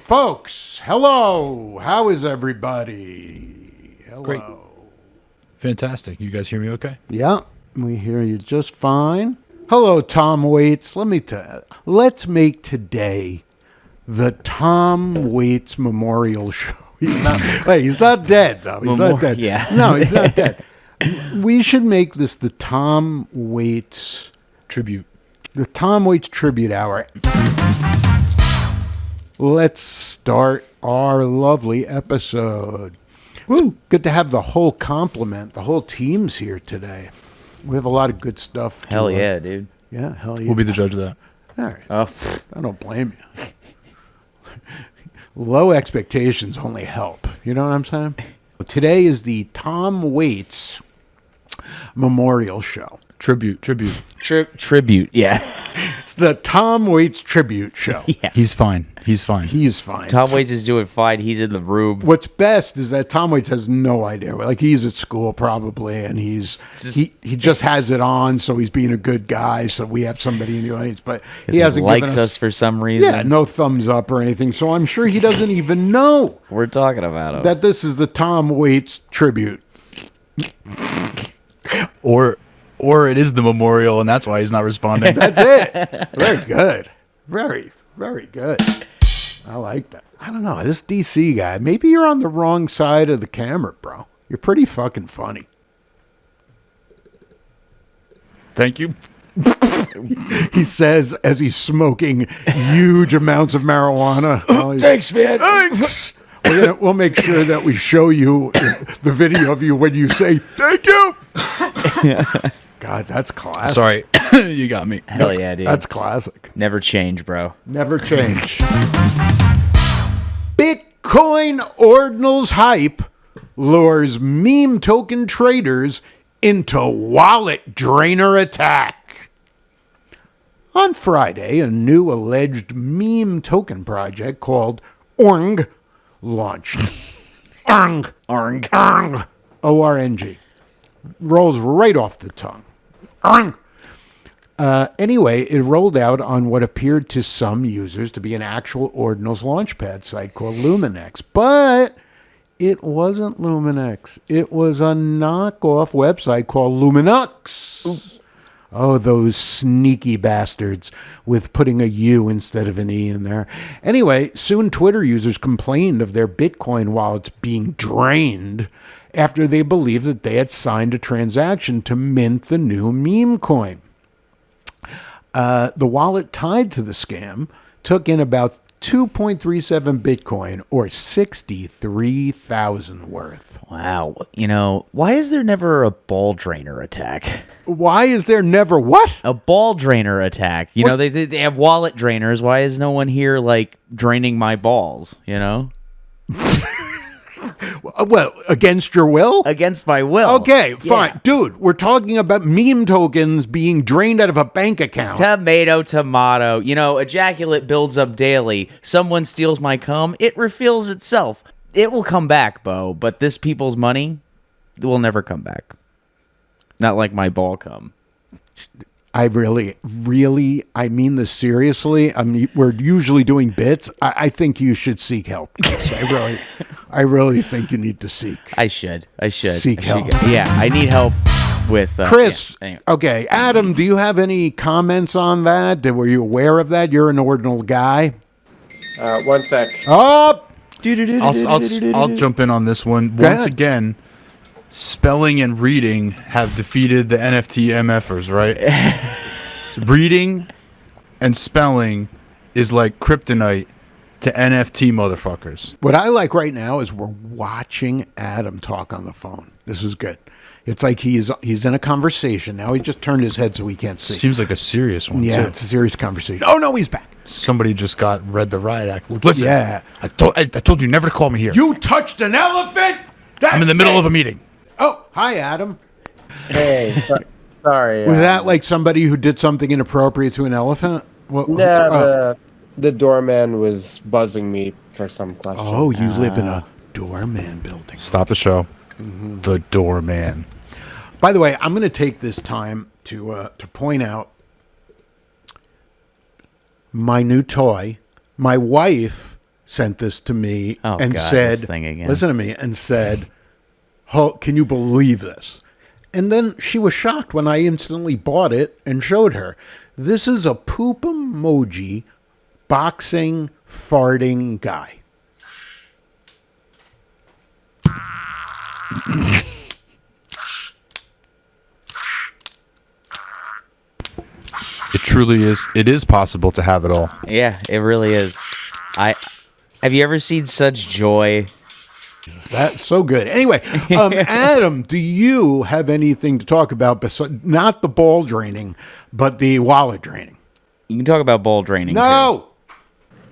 Folks, hello. How is everybody? Hello. Great. Fantastic. You guys hear me okay? Yeah, we hear you just fine. Hello, Tom Waits. Let's make today the Tom Waits Memorial Show. He's not dead, though. He's not dead. Yeah. No, he's not dead. We should make this the Tom Waits Tribute. The Tom Waits Tribute Hour. Let's start our lovely episode. Woo. Good to have the whole complement, the whole team's here today. We have a lot of good stuff. Hell yeah, dude. Yeah, hell yeah. We'll be the judge of that. All right. Oh. I don't blame you. Low expectations only help. You know what I'm saying? Today is the Tom Waits Memorial Show. Tribute. Tribute, yeah. It's the Tom Waits Tribute Show. Yeah. He's fine. He's fine. He's fine. Tom Waits is doing fine. He's in the room. What's best is that Tom Waits has no idea. Like, he's at school probably, and he just has it on, so he's being a good guy. So we have somebody in the audience, but he hasn't likes given us for some reason. Yeah, no thumbs up or anything. So I'm sure he doesn't even know We're talking about him. that this is the Tom Waits tribute. Or it is the memorial, and that's why he's not responding. That's it. Very good. Very, very good. I like that. I don't know. This DC guy, maybe you're on the wrong side of the camera, bro. You're pretty fucking funny. Thank you. He says as he's smoking huge amounts of marijuana. Thanks, man. Thanks. We'll make sure that we show you the video of you when you say thank you. God, that's classic. Sorry. You got me. Hell yeah, dude. That's classic. Never change, bro. Never change. Bitcoin Ordinals hype lures meme token traders into wallet drainer attack. On Friday, a new alleged meme token project called ORNG launched. ORNG. O-R-N-G. Rolls right off the tongue. Anyway, it rolled out on what appeared to some users to be an actual Ordinals launchpad site called Luminex. But it wasn't Luminex. It was a knockoff website called Luminux. Ooh. Oh, those sneaky bastards with putting a U instead of an E in there. Anyway, soon Twitter users complained of their Bitcoin wallets being drained after they believed that they had signed a transaction to mint the new meme coin. The wallet tied to the scam took in about 2.37 Bitcoin, or 63,000 worth. Wow. You know, why is there never a ball drainer attack? Why is there never what? A ball drainer attack. You know, they have wallet drainers. Why is no one here, like, draining my balls, you know? Well, against your will? Against my will. Okay, fine. Yeah. Dude, we're talking about meme tokens being drained out of a bank account. Tomato. You know, ejaculate builds up daily. Someone steals my cum, it refills itself. It will come back, Bo, but this people's money will never come back. Not like my ball cum. I really, I mean this seriously. I mean, we're usually doing bits. I think you should seek help. I really think you need to seek. I should seek help. Yeah, I need help with Chris. Yeah, anyway. Okay, Adam, do you have any comments on that? Were you aware of that? You're an Ordinal guy. 1 sec. Oh, I'll jump in on this one. Once again, spelling and reading have defeated the NFT MFers, right? Reading and spelling is like kryptonite to NFT motherfuckers. What I like right now is we're watching Adam talk on the phone. This is good. It's like he's in a conversation. Now he just turned his head so he can't see. Seems like a serious one, yeah, too. It's a serious conversation. Oh, no, he's back. Somebody just read the riot act. Listen, yeah. I told you never to call me here. You touched an elephant? I'm in the middle of a meeting. Oh, hi, Adam. Hey, sorry. Was that like somebody who did something inappropriate to an elephant? The doorman was buzzing me for some question. Oh, you live in a doorman building. Stop the show. Mm-hmm. The doorman. By the way, I'm going to take this time to point out my new toy. My wife sent this to me Oh, and God, said, this thing again. listen to me, and said, oh, can you believe this? And then she was shocked when I instantly bought it and showed her. This is a poop emoji boxing farting guy. It truly is. It is possible to have it all. Yeah, it really is. Have you ever seen such joy? That's so good. Anyway, Adam, do you have anything to talk about besides not the ball draining, but the wallet draining? You can talk about ball draining. No.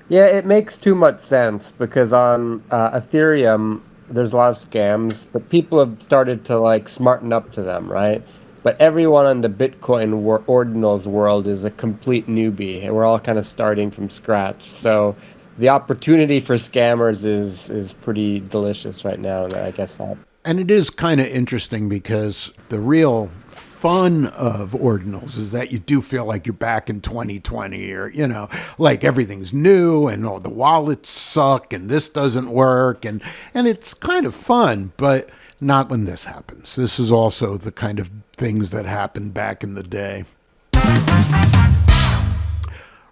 Yeah, it makes too much sense because on Ethereum, there's a lot of scams, but people have started to like smarten up to them, right? But everyone in the Bitcoin Ordinals world is a complete newbie, and we're all kind of starting from scratch. So the opportunity for scammers is pretty delicious right now, and I guess that. And it is kind of interesting because the real fun of Ordinals is that you do feel like you're back in 2020 or, you know, like everything's new and the wallets suck and this doesn't work. And it's kind of fun, but not when this happens. This is also the kind of things that happened back in the day.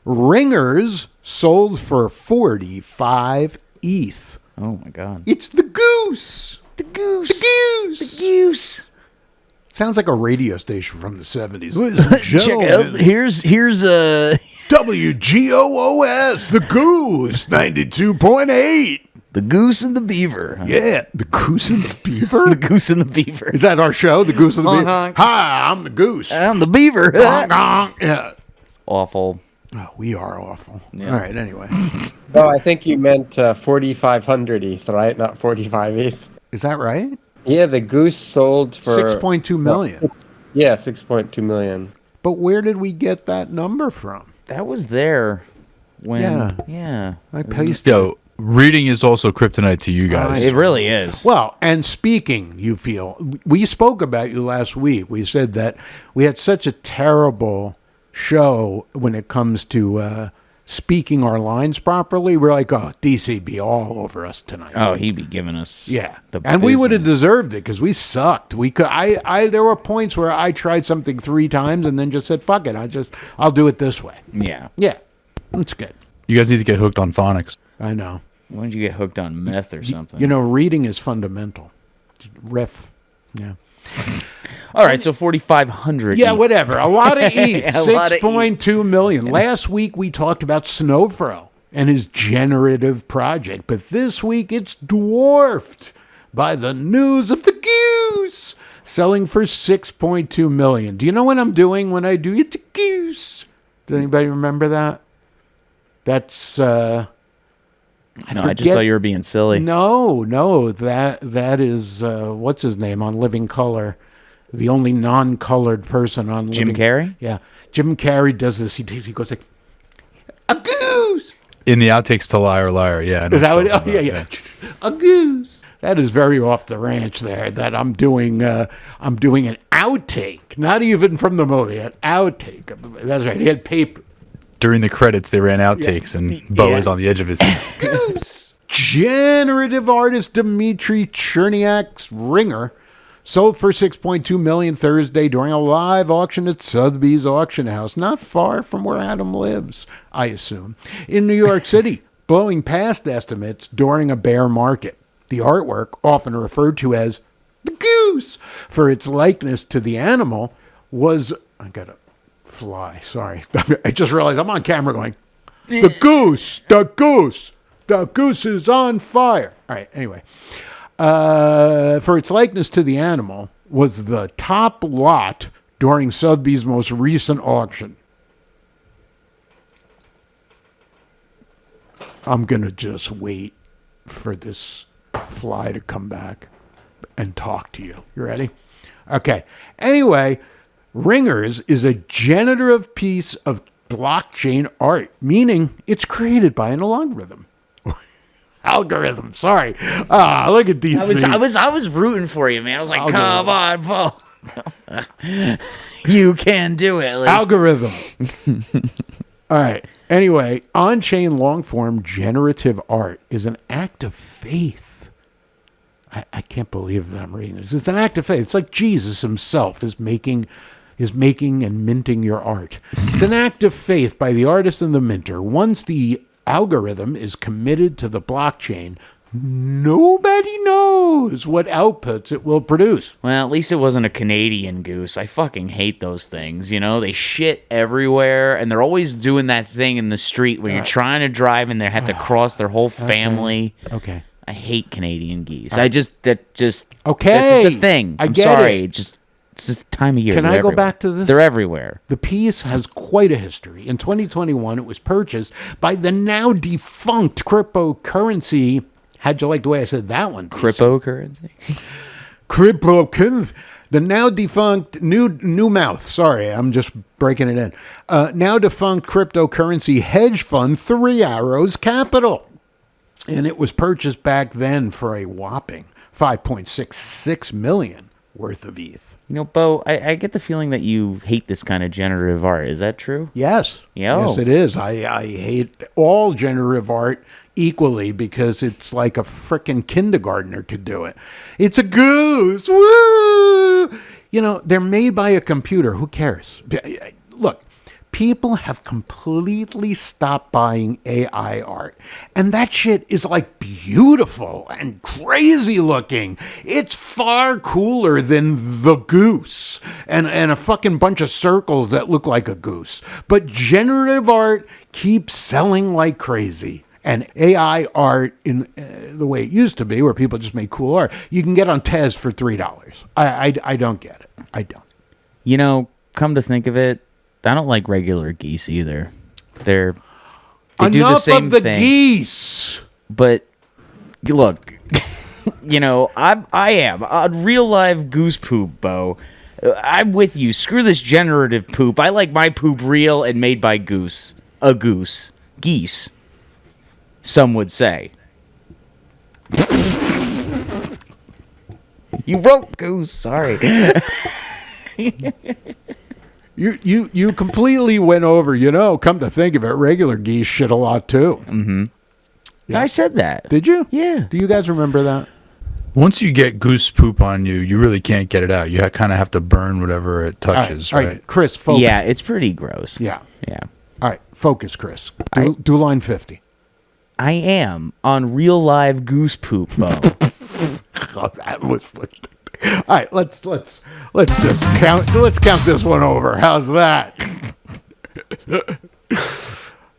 Ringers sold for 45 ETH. Oh my God. It's the Goose. The goose. The Goose. The goose. Sounds like a radio station from the 70s. Ladies and Check gentlemen, out. Here's a WGOOS, the Goose, 92.8. the goose and the beaver. Yeah, the Goose and the Beaver? The goose and the beaver. Is that our show, the Goose and the Honk, Beaver? honk. Hi, I'm the Goose. I'm the beaver. Honk, honk. Yeah. Awful. Oh, we are awful. Yeah. All right, anyway. No, I think you meant 4,500 ETH, right? Not 45 ETH. Is that right? Yeah, the Goose sold for 6.2 million. Yeah, 6.2 million. But where did we get that number from? That was there when. Yeah. I pasted. Yo, reading is also kryptonite to you guys. It really is. Well, and speaking, you feel, we spoke about you last week. We said that we had such a terrible show when it comes to speaking our lines properly. We're like, oh, DC be all over us tonight. Oh, he'd be giving us. Yeah, The and we would have business. deserved it because we sucked. We could. There were points where I tried something 3 times and then just said, "Fuck it, I'll do it this way." Yeah. Yeah, that's good. You guys need to get hooked on phonics. I know. When did you get hooked on meth or something? You know, reading is fundamental. Riff. Yeah. All right, so 4,500. Yeah, whatever. A lot of ETH. A lot of 6.2 million. Last week we talked about Snowfro and his generative project, but this week it's dwarfed by the news of the Goose selling for 6.2 million. Do you know what I'm doing when I do it to Goose? Does anybody remember that? That's I just thought you were being silly. no, that is what's his name on Living Color, the only non-colored person on Jim Living. Carrey? Yeah, Jim Carrey does this. He goes like a goose. In the outtakes to Liar Liar, yeah. I know Is that what? you're Oh talking yeah, about, yeah, a goose. That is very off the ranch there. That I'm doing an outtake, not even from the movie, an outtake. That's right. He had paper. During the credits, they ran outtakes, and Bo Yeah. is on the edge of his seat. Goose. Generative artist Dmitry Cherniak's Ringer sold for 6.2 million Thursday during a live auction at Sotheby's Auction House, not far from where Adam lives, I assume, in New York City, blowing past estimates during a bear market. The artwork, often referred to as the Goose for its likeness to the animal, was... I gotta fly, sorry. I just realized I'm on camera going, the goose, the goose, the goose is on fire. All right, anyway. For its likeness to the animal was the top lot during Sotheby's most recent auction. I'm going to just wait for this fly to come back and talk to you. You ready? Okay. Anyway, Ringers is a generative piece of blockchain art, meaning it's created by an algorithm. Algorithm, sorry. Look at these. I was rooting for you, man. I was like, Algorithm. come on, Bo. You can do it. Like, Algorithm. All right. Anyway, on-chain long-form generative art is an act of faith. I can't believe that I'm reading this. It's an act of faith. It's like Jesus himself is making and minting your art. It's an act of faith by the artist and the minter. Once the algorithm is committed to the blockchain, nobody knows what outputs it will produce. Well, at least it wasn't a Canadian goose. I fucking hate those things. You know, they shit everywhere, and they're always doing that thing in the street when you're trying to drive and they have to cross their whole family. Okay. I hate Canadian geese. Okay. That's just a thing. I'm sorry. It's this time of year. Can I go back to this? They're everywhere. The piece has quite a history. In 2021, it was purchased by the now defunct cryptocurrency. How'd you like the way I said that one? Cryptocurrency? Cryptocurrency. The now defunct new mouth. Sorry, I'm just breaking it in. Now defunct cryptocurrency hedge fund 3 Arrows Capital. And it was purchased back then for a whopping $5.66 million worth of ETH. You know, Bo, I get the feeling that you hate this kind of generative art. Is that true? Yes. Yes, it is. I hate all generative art equally because it's like a frickin' kindergartner could do it. It's a goose. Woo! You know, they're made by a computer. Who cares? Look. People have completely stopped buying AI art. And that shit is like beautiful and crazy looking. It's far cooler than the goose and a fucking bunch of circles that look like a goose. But generative art keeps selling like crazy. And AI art, in the way it used to be, where people just make cool art, you can get on Tez for $3. I don't get it. I don't. You know, come to think of it, I don't like regular geese either. They do the same Enough of the thing. Geese. But look, you know, I am on real live goose poop, Bo. I'm with you. Screw this generative poop. I like my poop real and made by goose. A goose. Geese. Some would say. You wrote goose. Sorry. You completely went over, come to think of it, regular geese shit a lot too. Mm-hmm. Yeah. I said that. Did you? Yeah. Do you guys remember that? Once you get goose poop on you, you really can't get it out. You kind of have to burn whatever it touches, all right. Chris, focus. Yeah, it's pretty gross. Yeah. Yeah. All right, focus, Chris. Do line 50. I am on real live goose poop, Bo. That was... All right, let's just count. Let's count this one over. How's that?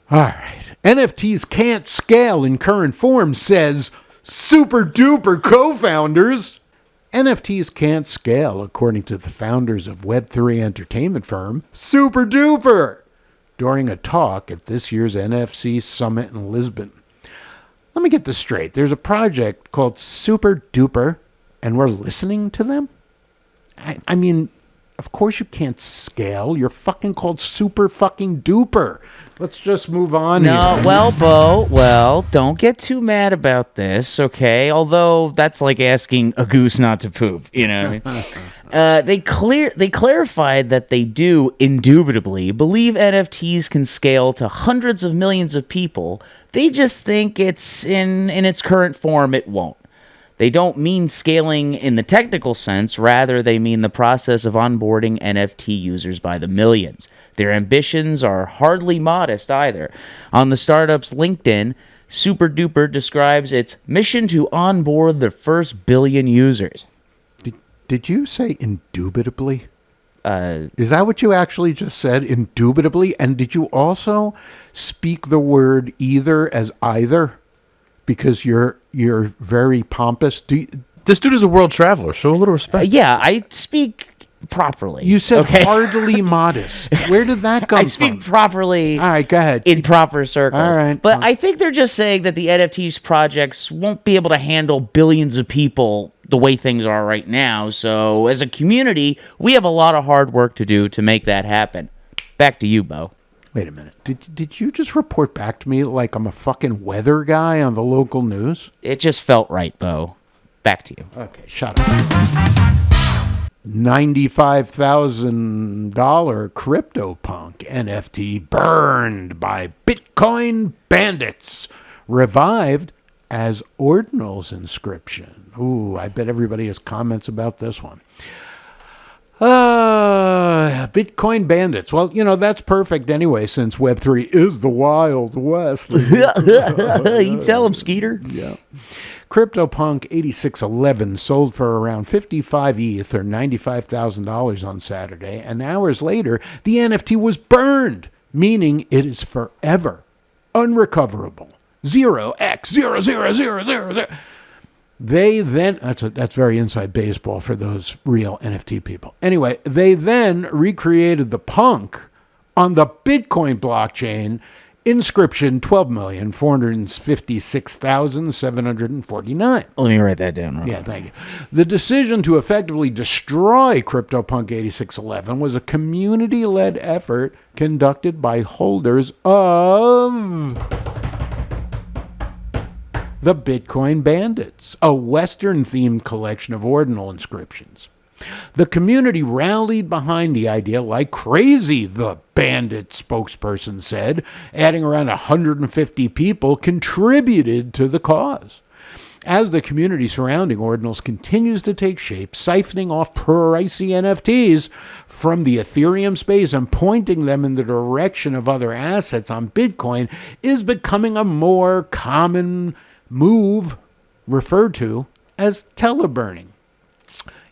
All right. NFTs can't scale in current form, says Superduper co-founders. NFTs can't scale, according to the founders of Web3 entertainment firm Superduper, during a talk at this year's NFC Summit in Lisbon. Let me get this straight. There's a project called Superduper, and we're listening to them? I mean, of course you can't scale. You're fucking called Super fucking Duper. Let's just move on here. Well, Bo, don't get too mad about this, okay? Although that's like asking a goose not to poop, you know what I mean? They clarified that they do indubitably believe NFTs can scale to hundreds of millions of people. They just think it's in its current form it won't. They don't mean scaling in the technical sense. Rather, they mean the process of onboarding NFT users by the millions. Their ambitions are hardly modest either. On the startup's LinkedIn, Superduper describes its mission to onboard the first billion users. Did you say indubitably? Is that what you actually just said? Indubitably? And did you also speak the word either as either? Because you're very pompous. This dude is a world traveler. Show a little respect. Yeah, I speak properly. You said okay? hardly modest. Where did that come from? I speak properly. All right, go ahead. In proper circles. All right. But I think they're just saying that the NFTs projects won't be able to handle billions of people the way things are right now. So as a community, we have a lot of hard work to do to make that happen. Back to you, Bo. Wait a minute. Did you just report back to me like I'm a fucking weather guy on the local news? It just felt right, Bo. Back to you. Okay, shut up. $95,000 CryptoPunk NFT burned by Bitcoin Bandits, revived as Ordinals Inscription. Ooh, I bet everybody has comments about this one. Bitcoin Bandits. Well, that's perfect anyway, since Web3 is the Wild West. You tell him, Skeeter. Yeah. CryptoPunk 8611 sold for around 55 ETH or $95,000 on Saturday, and hours later, the NFT was burned, meaning it is forever unrecoverable. 0x000000. They then, that's very inside baseball for those real NFT people. Anyway, they then recreated the punk on the Bitcoin blockchain. Inscription 12,456,749. Let me write that down. Yeah, thank you. The decision to effectively destroy CryptoPunk 8611 was a community-led effort conducted by holders of the Bitcoin Bandits, a Western-themed collection of ordinal inscriptions. The community rallied behind the idea like crazy, the Bandit spokesperson said, adding around 150 people contributed to the cause. As the community surrounding Ordinals continues to take shape, siphoning off pricey NFTs from the Ethereum space and pointing them in the direction of other assets on Bitcoin is becoming a more common move referred to as teleburning.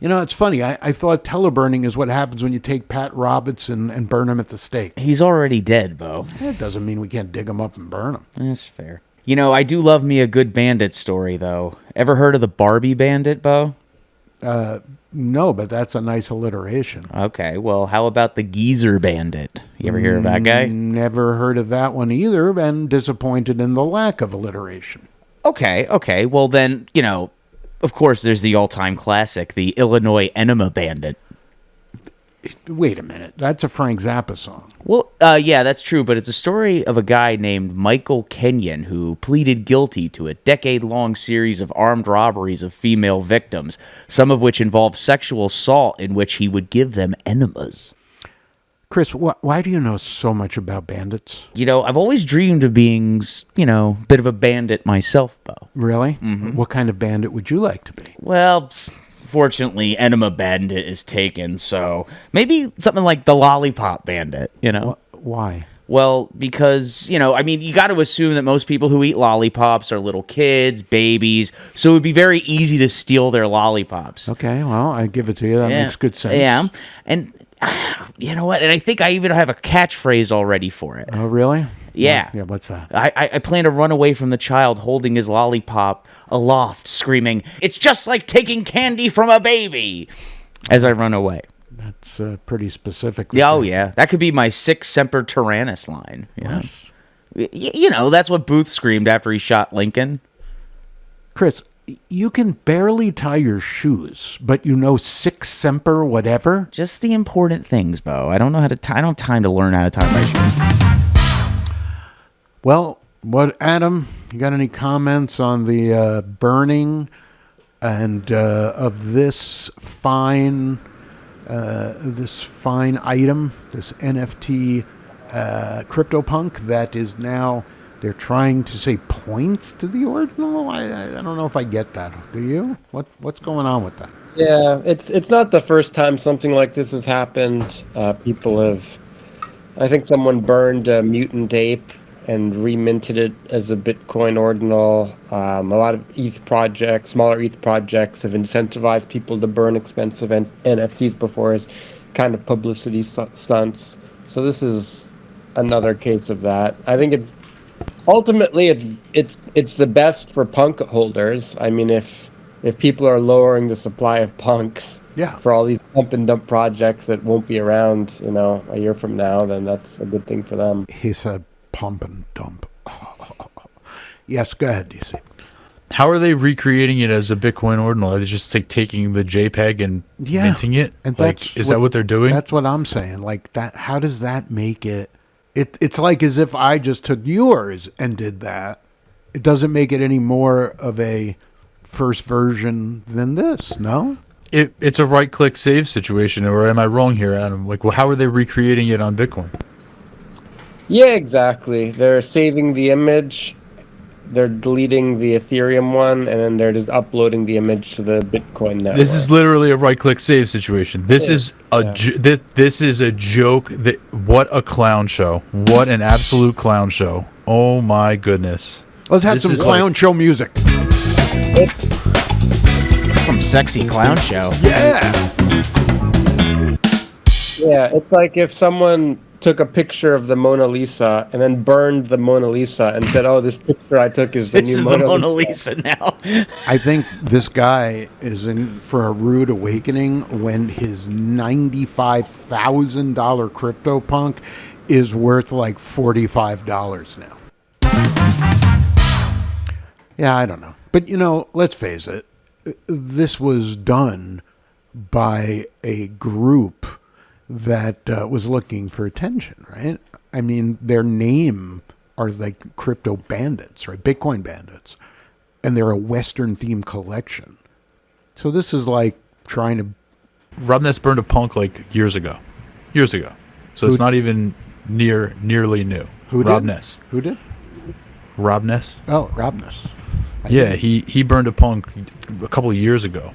It's funny. I thought teleburning is what happens when you take Pat Robertson and burn him at the stake. He's already dead, Bo. That doesn't mean we can't dig him up and burn him. That's fair. I do love me a good bandit story, though. Ever heard of the Barbie Bandit, Bo? No, but that's a nice alliteration. Okay, well, how about the Geezer Bandit? You ever hear of that guy? Never heard of that one either, and disappointed in the lack of alliteration. Okay. Well, then, of course, there's the all-time classic, the Illinois Enema Bandit. Wait a minute. That's a Frank Zappa song. Well, yeah, that's true, but it's a story of a guy named Michael Kenyon who pleaded guilty to a decade-long series of armed robberies of female victims, some of which involved sexual assault in which he would give them enemas. Chris, why do you know so much about bandits? I've always dreamed of being, a bit of a bandit myself, Bo. Really? Mm-hmm. What kind of bandit would you like to be? Well, fortunately, Enema Bandit is taken, so maybe something like the Lollipop Bandit, Why? Well, because, you got to assume that most people who eat lollipops are little kids, babies, so it would be very easy to steal their lollipops. Okay, well, I give it to you. That makes good sense. Yeah, and you know what? And I think I even have a catchphrase already for it. Oh, really? Yeah. Yeah, what's that? I plan to run away from the child holding his lollipop aloft, screaming, "It's just like taking candy from a baby," as I run away. That's pretty specific. Oh, yeah. That could be my Sic Semper Tyrannis line. That's what Booth screamed after he shot Lincoln. Chris, you can barely tie your shoes, but Sic Semper whatever? Just the important things, Bo. I don't know how to tie. I don't have time to learn how to tie my shoes. Well, Adam, you got any comments on the burning and of this fine item, this NFT CryptoPunk that is now, they're trying to say points to the ordinal? I don't know if I get that. Do you? What's going on with that? Yeah, it's not the first time something like this has happened. People have, I think someone burned a mutant ape and reminted it as a Bitcoin ordinal. A lot of ETH projects, smaller ETH projects, have incentivized people to burn expensive NFTs before as kind of publicity stunts. So this is another case of that. I think it's ultimately it's the best for punk holders. I mean, if people are lowering the supply of punks for all these pump and dump projects that won't be around, a year from now, then that's a good thing for them. He said pump and dump. Yes, go ahead, DC. How are they recreating it as a Bitcoin ordinal? Are they just taking the JPEG and minting it? And is that what they're doing? That's what I'm saying. Like that. How does that make it? It's like as if I just took yours and did that. It doesn't make it any more of a first version than this. No. it's a right-click save situation, or am I wrong here, Adam? Like, well, how are they recreating it on Bitcoin? Yeah, exactly. They're saving the image, they're deleting the Ethereum one, and then they're just uploading the image to the Bitcoin network. This is literally a right-click save situation. This is this is a joke. What a clown show! What an absolute clown show! Oh my goodness! Let's have some clown show music. Some sexy clown show. Yeah. Yeah, it's like if someone took a picture of the Mona Lisa and then burned the Mona Lisa and said, "Oh, this picture I took is the new Mona Lisa now." I think this guy is in for a rude awakening when his $95,000 CryptoPunk is worth like $45 now. Yeah, I don't know. But, let's face it. This was done by a group that was looking for attention, right? I mean, their name are like crypto bandits, right? Bitcoin bandits. And they're a Western themed collection. So this is like trying to... Robness burned a punk like years ago. So it's not even nearly new. Who Rob did? Ness. Who did? Rob Ness. Oh, Rob Ness. Yeah, he burned a punk a couple of years ago.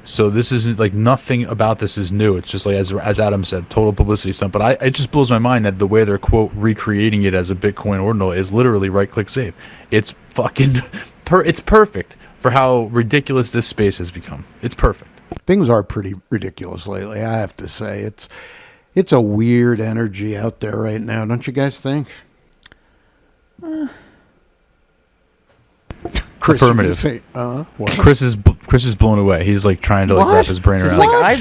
So this isn't like nothing about this is new. It's just like as Adam said, total publicity stunt. But it just blows my mind that the way they're quote recreating it as a Bitcoin ordinal is literally right click save. It's fucking it's perfect for how ridiculous this space has become. It's perfect. Things are pretty ridiculous lately, I have to say. It's a weird energy out there right now, don't you guys think? Chris, affirmative. Say, what? Chris is blown away. He's like trying to like wrap his brain He's around. like,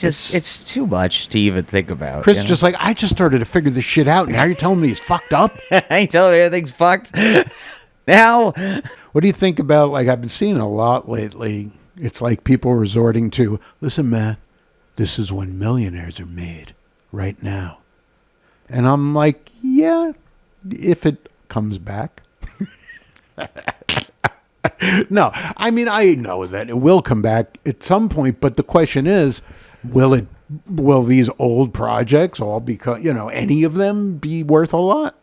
it's too much to even think about. Chris just like, I just started to figure this shit out. Now you're telling me he's fucked up? I ain't telling you everything's fucked. Now, what do you think about, like, I've been seeing a lot lately. It's like people resorting to, listen, man, this is when millionaires are made right now. And I'm like, yeah, if it comes back. No, I mean, I know that it will come back at some point, but the question is, will these old projects all become, any of them be worth a lot?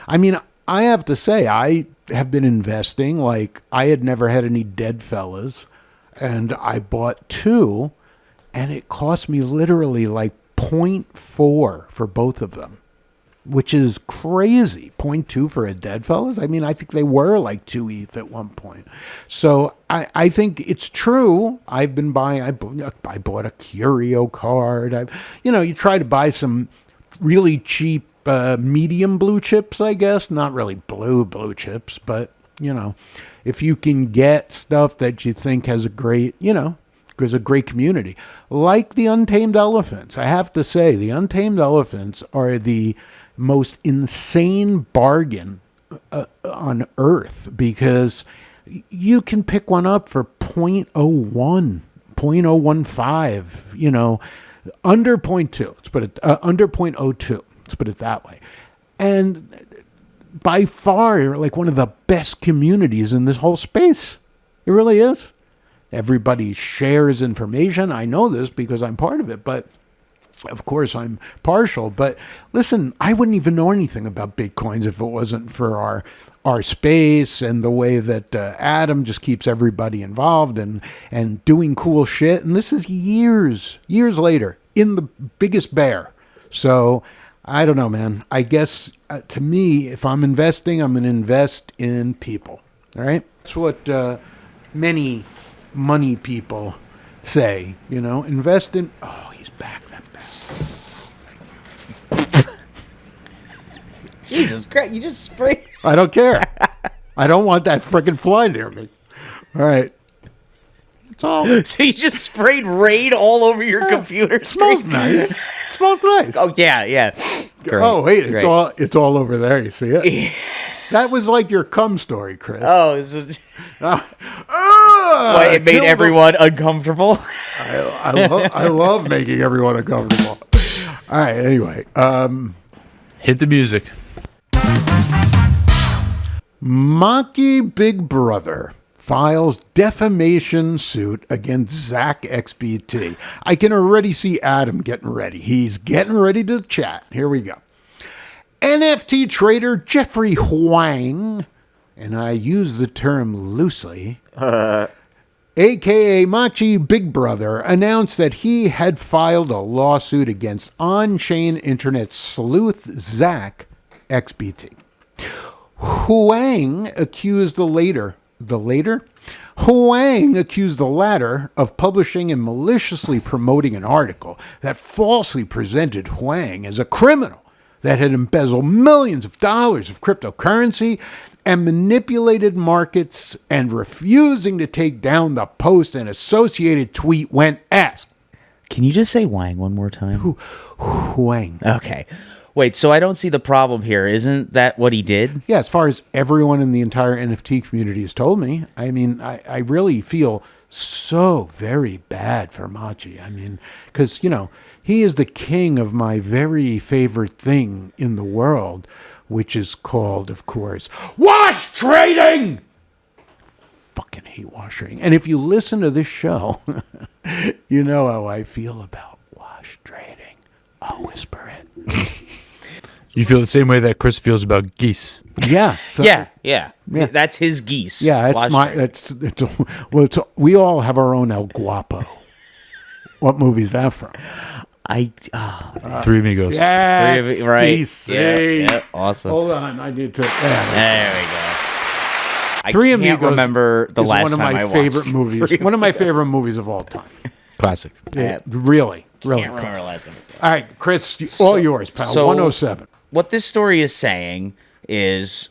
I mean, I have to say, I have been investing, like, I had never had any dead fellas, and I bought 2, and it cost me literally like 0.4 for both of them. Which is crazy. 0.2 for a dead fellas. I mean, I think they were like 2 ETH at one point. So I think it's true. I've been buying. I bought a Curio card. You try to buy some really cheap medium blue chips. I guess not really blue chips, but if you can get stuff that you think has a great, there's a great community, like the Untamed Elephants. I have to say, the Untamed Elephants are the most insane bargain on earth, because you can pick one up for 0.01, 0.015, under 0.2. Let's put it under 0.02. Let's put it that way. And by far, like, one of the best communities in this whole space. It really is. Everybody shares information. I know this because I'm part of it, but of course I'm partial. But listen, I wouldn't even know anything about Bitcoins if it wasn't for our space and the way that Adam just keeps everybody involved and doing cool shit. And this is years later in the biggest bear. So I don't know, man. I guess to me, if I'm investing, I'm going to invest in people. All right. That's what many money people say, invest in. Oh, he's back. That back. Jesus Christ, you just sprayed. I don't care. I don't want that freaking fly near me. All right. It's all. So you just sprayed Raid all over your computer screen? Smells nice. Smells nice. Oh yeah. Great. Oh wait, Great. it's all over there. You see it? That was like your cum story, Chris. Oh, Why it made everyone uncomfortable. I love making everyone uncomfortable. All right. Anyway, hit the music. Machi Big Brother files defamation suit against ZachXBT. I can already see Adam getting ready. He's getting ready to chat. Here we go. NFT trader Jeffrey Huang, and I use the term loosely, a.k.a. Machi Big Brother, announced that he had filed a lawsuit against on-chain internet sleuth ZachXBT. Huang accused the latter of publishing and maliciously promoting an article that falsely presented Huang as a criminal that had embezzled millions of dollars of cryptocurrency and manipulated markets, and refusing to take down the post and associated tweet when asked. Can you just say Wang one more time? Huang. Okay. Wait, so I don't see the problem here. Isn't that what he did? Yeah, as far as everyone in the entire NFT community has told me, I mean, I really feel so very bad for Machi. I mean, because, you know, he is the king of my very favorite thing in the world, which is called, of course, wash trading! Fucking hate wash trading. And if you listen to this show, you know how I feel about wash trading. I'll whisper it. You feel the same way that Chris feels about geese. Yeah. So, Yeah. That's his geese. Yeah, Watch we all have our own El Guapo. What movie is that from? Three Amigos. Yes, right. DC. Yeah, awesome. Hold on, I need to. There we go. Three I can't Amigos remember the is last one of time my I watched favorite movies. One of my favorite movies of all time. Classic. Really. Can't remember the last time. All right, Chris, all yours, pal. So 107. What this story is saying is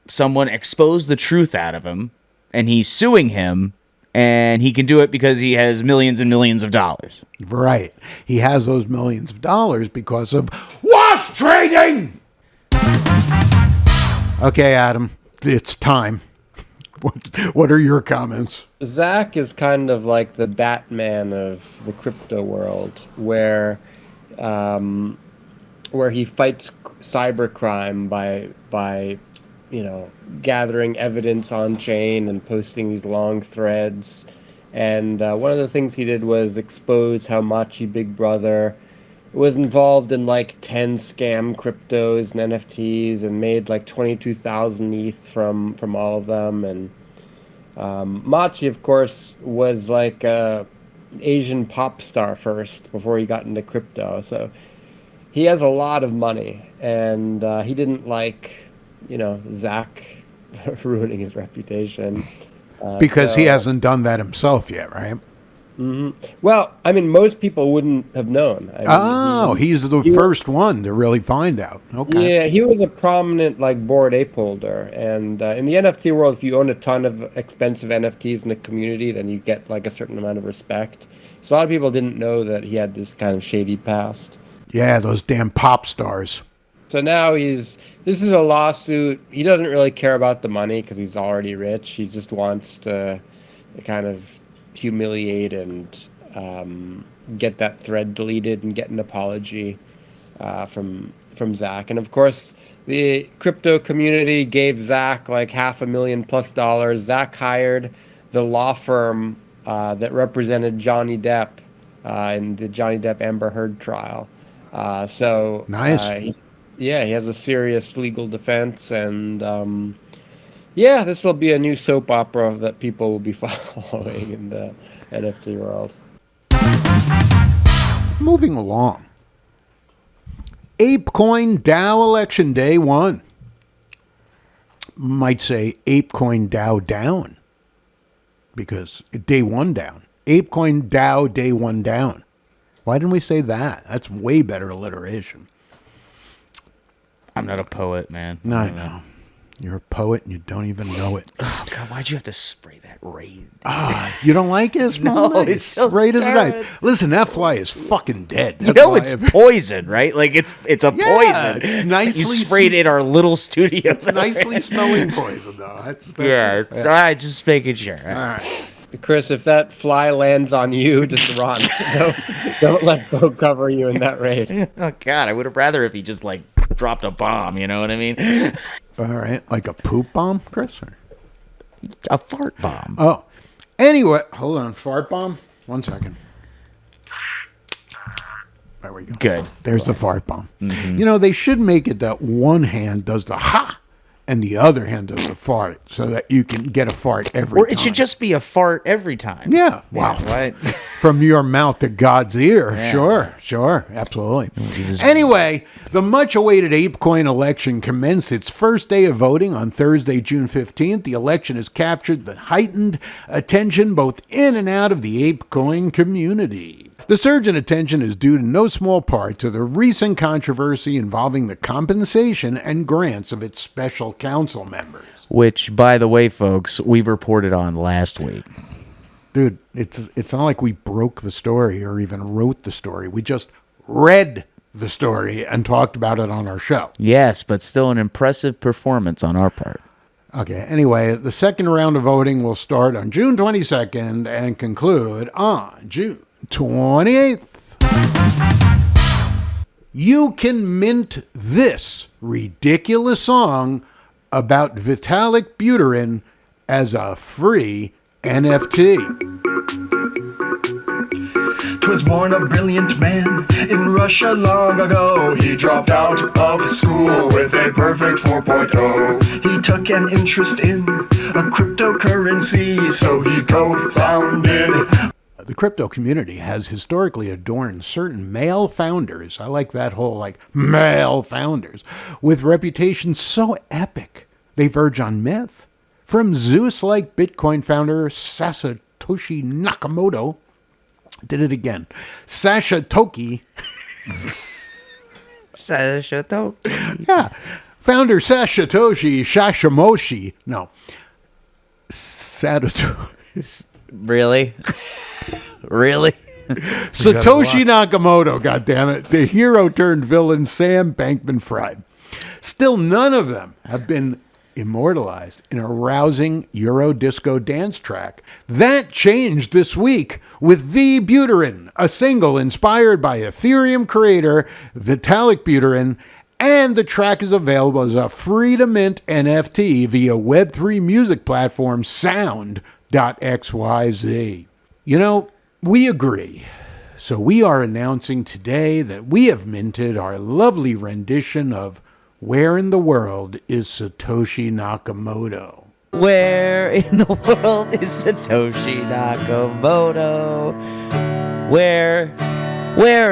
someone exposed the truth out of him, and he's suing him, and he can do it because he has millions and millions of dollars. Right. He has those millions of dollars because of wash trading. Okay, Adam, it's time. What are your comments? Zach is kind of like the Batman of the crypto world, where he fights cybercrime by gathering evidence on chain and posting these long threads. And one of the things he did was expose how Machi Big Brother was involved in like 10 scam cryptos and NFTs and made like 22,000 ETH from all of them. And Machi, of course, was like a Asian pop star first before he got into crypto. So he has a lot of money, and he didn't like, Zach ruining his reputation. Because he hasn't done that himself yet, right? Mm-hmm. Well, I mean, most people wouldn't have known. He's the first one to really find out. Okay. Yeah, he was a prominent Bored Ape holder, and in the NFT world, if you own a ton of expensive NFTs in the community, then you get a certain amount of respect. So a lot of people didn't know that he had this kind of shady past. Yeah, those damn pop stars. So now this is a lawsuit. He doesn't really care about the money because he's already rich. He just wants to kind of humiliate and get that thread deleted and get an apology from Zach. And of course, the crypto community gave Zach $500,000+ Zach hired the law firm that represented Johnny Depp in the Johnny Depp Amber Heard trial. So nice. He has a serious legal defense, and this will be a new soap opera that people will be following in the NFT world. Moving along. ApeCoin DAO Election Day 1. Might say ApeCoin DAO down, because day 1 down. ApeCoin DAO day 1 down. Why didn't we say that? That's way better alliteration. I'm not a poet, man. No, I know. You're a poet and you don't even know it. Oh, God, why'd you have to spray that raid? You don't like it? It smells No, nice. it smells Raid is terrible. nice. Listen, that fly is fucking dead. You know it's poison, right? It's a poison. It's nicely you sprayed it in our little studio. It's nicely smelling poison, though. That's just making sure. All right. Chris, if that fly lands on you, just run. Don't let Bo cover you in that raid. Oh, God, I would have rather if he just, dropped a bomb, you know what I mean? All right. Like a poop bomb, Chris? Or? A fart bomb. Oh, anyway, hold on. Fart bomb? 1 second. There we go. Good. There's the fart bomb. You know, they should make it that one hand does the ha and the other hand does the fart so that you can get a fart every Or time. it should just be a fart every time. Yeah. Wow. What? From your mouth to God's ear. Yeah. Sure. Absolutely. Jesus. Anyway, the much-awaited ApeCoin election commenced its first day of voting on Thursday, June 15th. The election has captured the heightened attention both in and out of the ApeCoin community. The surge in attention is due to no small part to the recent controversy involving the compensation and grants of its special council members. Which, by the way, folks, we reported on last week. Dude, it's not like we broke the story or even wrote the story. We just read the story and talked about it on our show. Yes, but still an impressive performance on our part. Okay, anyway, the second round of voting will start on June 22nd and conclude on June 28th. You can mint this ridiculous song about Vitalik Buterin as a free NFT. 'Twas born a brilliant man in Russia long ago. He dropped out of school with a perfect 4.0. He took an interest in a cryptocurrency, so he co-founded. The crypto community has historically adorned certain male founders, I like that whole male founders, with reputations so epic they verge on myth. From Zeus-like Bitcoin founder Satoshi Nakamoto, did it again, Satoshi. Yeah, founder Satoshi, no, Satoshi. Really? Really? Satoshi Nakamoto, goddammit, the hero turned villain Sam Bankman-Fried. Still, none of them have been immortalized in a rousing Euro disco dance track. That changed this week with V Buterin, a single inspired by Ethereum creator Vitalik Buterin, and the track is available as a free-to-mint NFT via Web3 music platform Sound.xyz. You know, we agree. So we are announcing today that we have minted our lovely rendition of Where in the World is Satoshi Nakamoto? Where in the world is Satoshi Nakamoto? Where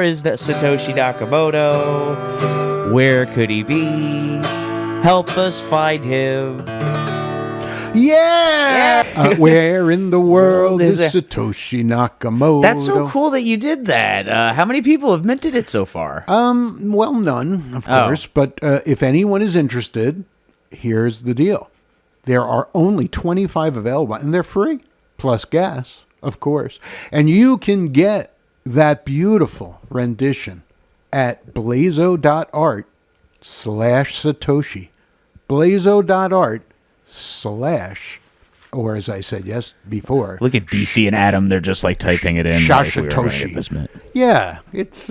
is that Satoshi Nakamoto? Where could he be? Help us find him. Yeah! Where in the world is Satoshi Nakamoto? That's so cool that you did that. How many people have minted it so far? Well, none, of course. But if anyone is interested, here's the deal. There are only 25 available, and they're free, plus gas, of course. And you can get that beautiful rendition at blazo.art/Satoshi. blazo.art/ or as I said before. Look at DC and Adam. They're just typing it in. Shashatoshi. Yeah, it's,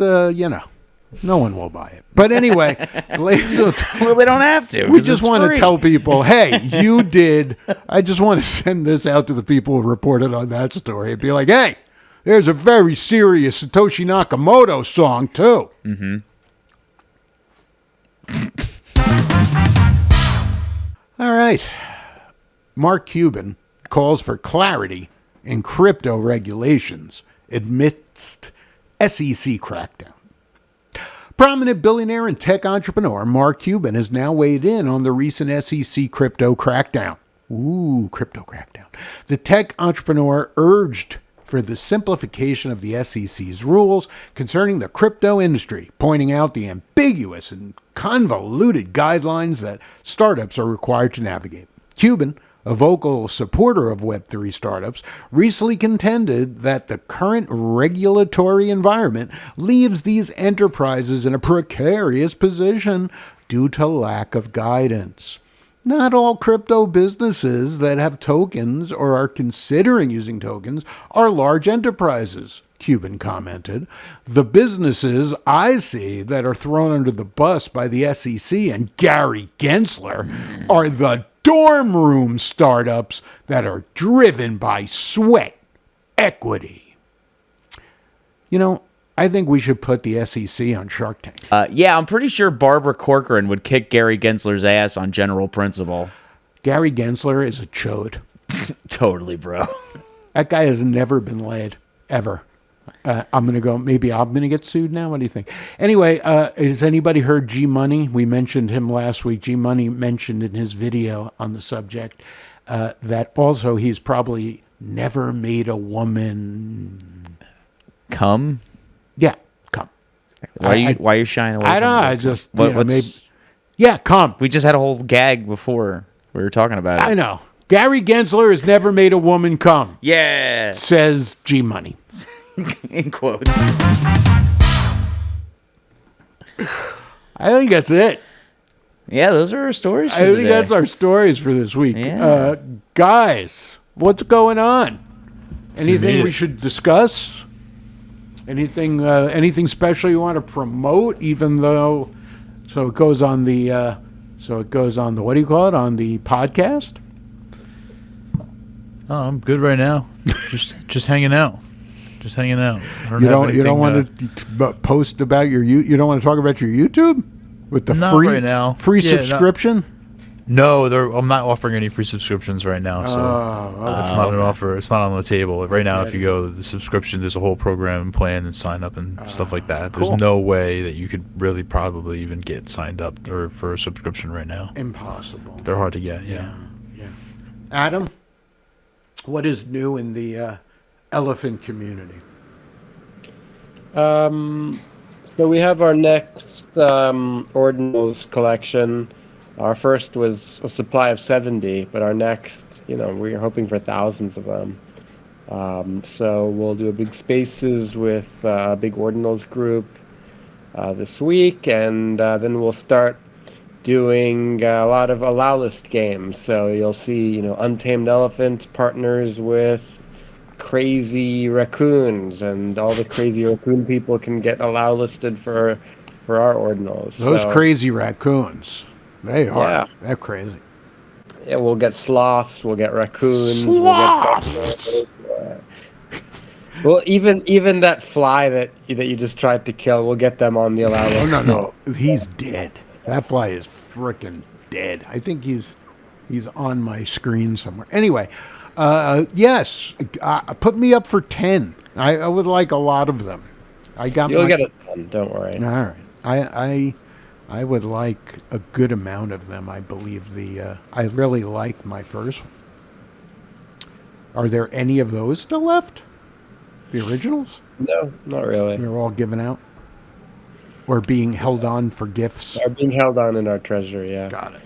no one will buy it. But anyway, Blazo. Well, they don't have to. We just want to tell people, hey, you did. I just want to send this out to the people who reported on that story and be like, hey, there's a very serious Satoshi Nakamoto song, too. Mm-hmm. All right. Mark Cuban calls for clarity in crypto regulations amidst SEC crackdown. Prominent billionaire and tech entrepreneur Mark Cuban has now weighed in on the recent SEC crypto crackdown. Ooh, crypto crackdown. The tech entrepreneur urged for the simplification of the SEC's rules concerning the crypto industry, pointing out the ambiguous and convoluted guidelines that startups are required to navigate. Cuban, a vocal supporter of Web3 startups, recently contended that the current regulatory environment leaves these enterprises in a precarious position due to lack of guidance. Not all crypto businesses that have tokens or are considering using tokens are large enterprises, Cuban commented. The businesses I see that are thrown under the bus by the SEC and Gary Gensler are the dorm room startups that are driven by sweat equity. You know, I think we should put the SEC on Shark Tank. Yeah, I'm pretty sure Barbara Corcoran would kick Gary Gensler's ass on general principle. Gary Gensler is a chode. Totally, bro. That guy has never been laid, ever. I'm going to go, maybe I'm going to get sued now. What do you think? Anyway, has anybody heard G Money? We mentioned him last week. G Money mentioned in his video on the subject that also he's probably never made a woman Come? Yeah, come. Why are you shying away? I don't know. I just, maybe, yeah, come. We just had a whole gag before we were talking about it. I know. Gary Gensler has never made a woman come. Yeah. Says G Money. In quotes. I think that's it. Yeah, those are our stories for I think today. that's our stories for this week. Yeah. Guys, what's going on? Anything we should discuss? Anything special you want to promote? Even though, so it goes on the what do you call it, on the podcast? Oh, I'm good right now. just hanging out. Just hanging out. You don't want to post about you don't want to talk about your YouTube with the not right now. Free subscription? No, I'm not offering any free subscriptions right now. So it's not an offer. It's not on the table right now. If you go to the subscription, there's a whole program plan and sign up and stuff like that. There's no way that you could really probably even get signed up or for a subscription right now. Impossible. They're hard to get. Yeah. Adam, what is new in the elephant community? So we have our next Ordinals collection. Our first was a supply of 70, but our next, we're hoping for thousands of them. So we'll do a big spaces with a big Ordinals group this week, and then we'll start doing a lot of allow list games. So you'll see, Untamed Elephant partners with Crazy Raccoons, and all the Crazy Raccoon people can get allow listed for our Ordinals. Those Crazy Raccoons. They are. Yeah. They're crazy. Yeah, we'll get sloths, we'll get raccoons. Well, even that fly that you just tried to kill, we'll get them on the allow list. Oh, no. He's dead. That fly is freaking dead. I think he's on my screen somewhere. Anyway, yes, put me up for 10. I would like a lot of them. You'll get a ton, don't worry. All right. I would like a good amount of them. I believe I really like my first one. Are there any of those still left? The originals? No, not really. They're all given out? Or being held on for gifts? They're being held on in our treasury, yeah. Got it.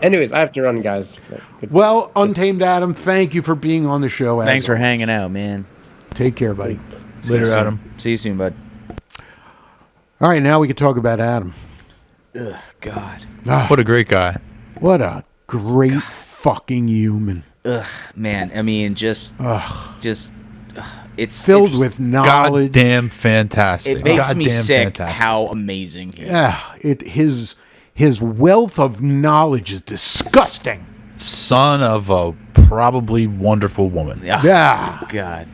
Anyways, I have to run, guys. Well, Untamed Adam, thank you for being on the show. Thanks for hanging out, man. Take care, buddy. Later, Adam. See you soon, bud. All right, now we can talk about Adam. Ugh, God. What a great guy. What a great fucking human. Ugh, man. I mean, it's filled with knowledge. Goddamn fantastic. It makes me sick fantastic. how amazing he is. Yeah, his wealth of knowledge is disgusting. Son of a probably wonderful woman. Yeah. God.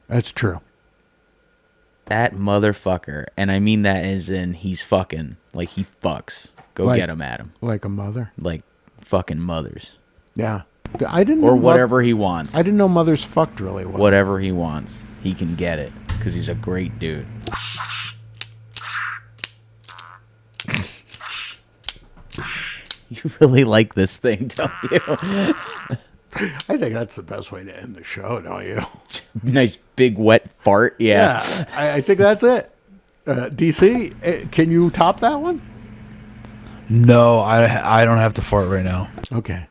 That's true. That motherfucker. And I mean that as in he's fucking. Like he fucks. Go get him, Adam. Like a mother? Like fucking mothers. Yeah. I didn't know. Or whatever he wants. I didn't know mothers fucked really well. Whatever he wants. He can get it. Because he's a great dude. You really like this thing, don't you? I think that's the best way to end the show, don't you? Nice big wet fart. Yeah. I think that's it. DC, can you top that one? No, I don't have to fart right now. Okay.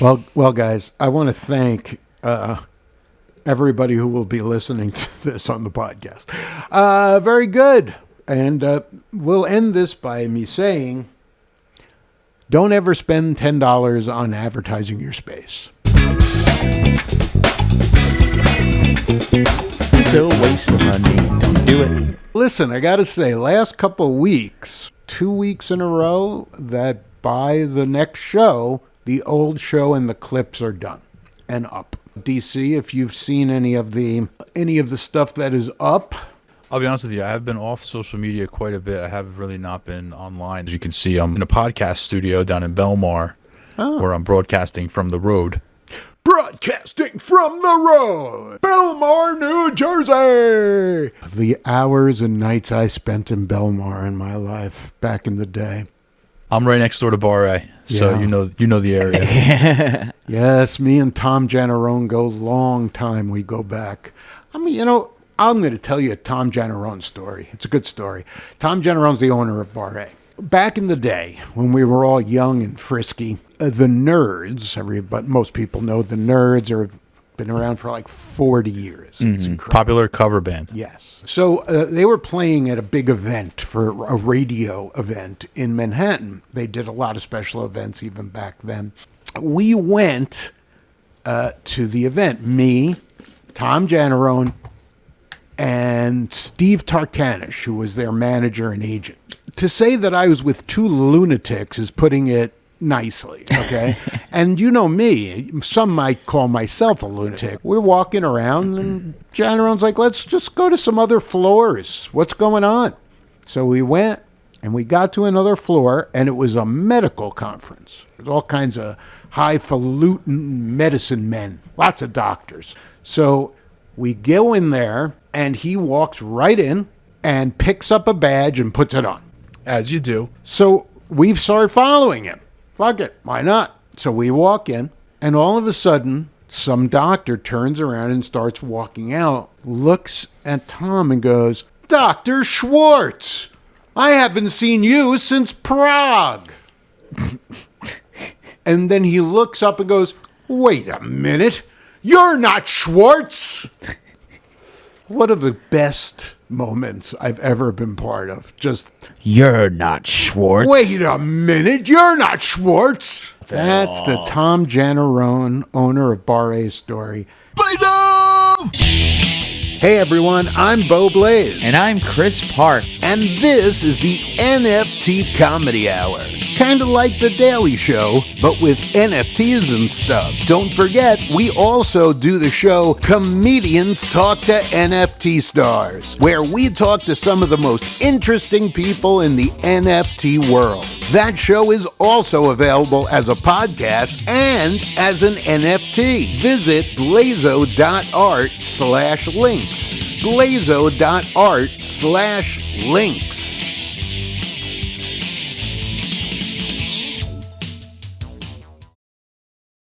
Well, guys, I want to thank everybody who will be listening to this on the podcast. Very good. And we'll end this by me saying, don't ever spend $10 on advertising your space. It's a waste of money. Don't do it. Listen, I got to say, last couple of weeks, 2 weeks in a row, that by the next show, the old show and the clips are done and up. DC, if you've seen any of the stuff that is up. I'll be honest with you, I have been off social media quite a bit. I have really not been online. As you can see, I'm in a podcast studio down in Belmar, where I'm broadcasting from the road. Broadcasting from the road, Belmar, New Jersey. The hours and nights I spent in Belmar in my life back in the day. I'm right next door to Bar A, so Yeah. you know the area. Yes, me and Tom Janarone go long time. We go back. I mean, I'm going to tell you a Tom Janarone's story. It's a good story. Tom Janarone's the owner of Bar A. Back in the day, when we were all young and frisky, the Nerds, but most people know the Nerds have been around for like 40 years. It's incredible. Popular cover band. Yes. So they were playing at a big event for a radio event in Manhattan. They did a lot of special events even back then. We went to the event, me, Tom Janarone, and Steve Tarkanish, who was their manager and agent. To say that I was with two lunatics is putting it nicely, okay? And you know me, some might call myself a lunatic. We're walking around, and Janarone's like, let's just go to some other floors. What's going on? So we went, and we got to another floor, and it was a medical conference. There's all kinds of highfalutin medicine men, lots of doctors. So we go in there, and he walks right in and picks up a badge and puts it on. As you do. So we've started following him. Fuck it, why not? So we walk in, and all of a sudden, some doctor turns around and starts walking out, looks at Tom and goes, Dr. Schwartz, I haven't seen you since Prague. And then he looks up and goes, wait a minute, you're not Schwartz. One of the best moments I've ever been part of. Just, You're not Schwartz. wait a minute, you're not Schwartz. That's the Tom Janarone, owner of Bar A story. Hey everyone, I'm Bo Blaze. And I'm Chris Park. And this is the NFT Comedy Hour. Kind of like The Daily Show, but with NFTs and stuff. Don't forget, we also do the show Comedians Talk to NFT Stars, where we talk to some of the most interesting people in the NFT world. That show is also available as a podcast and as an NFT. Visit blazo.art/links. blazo.art/links.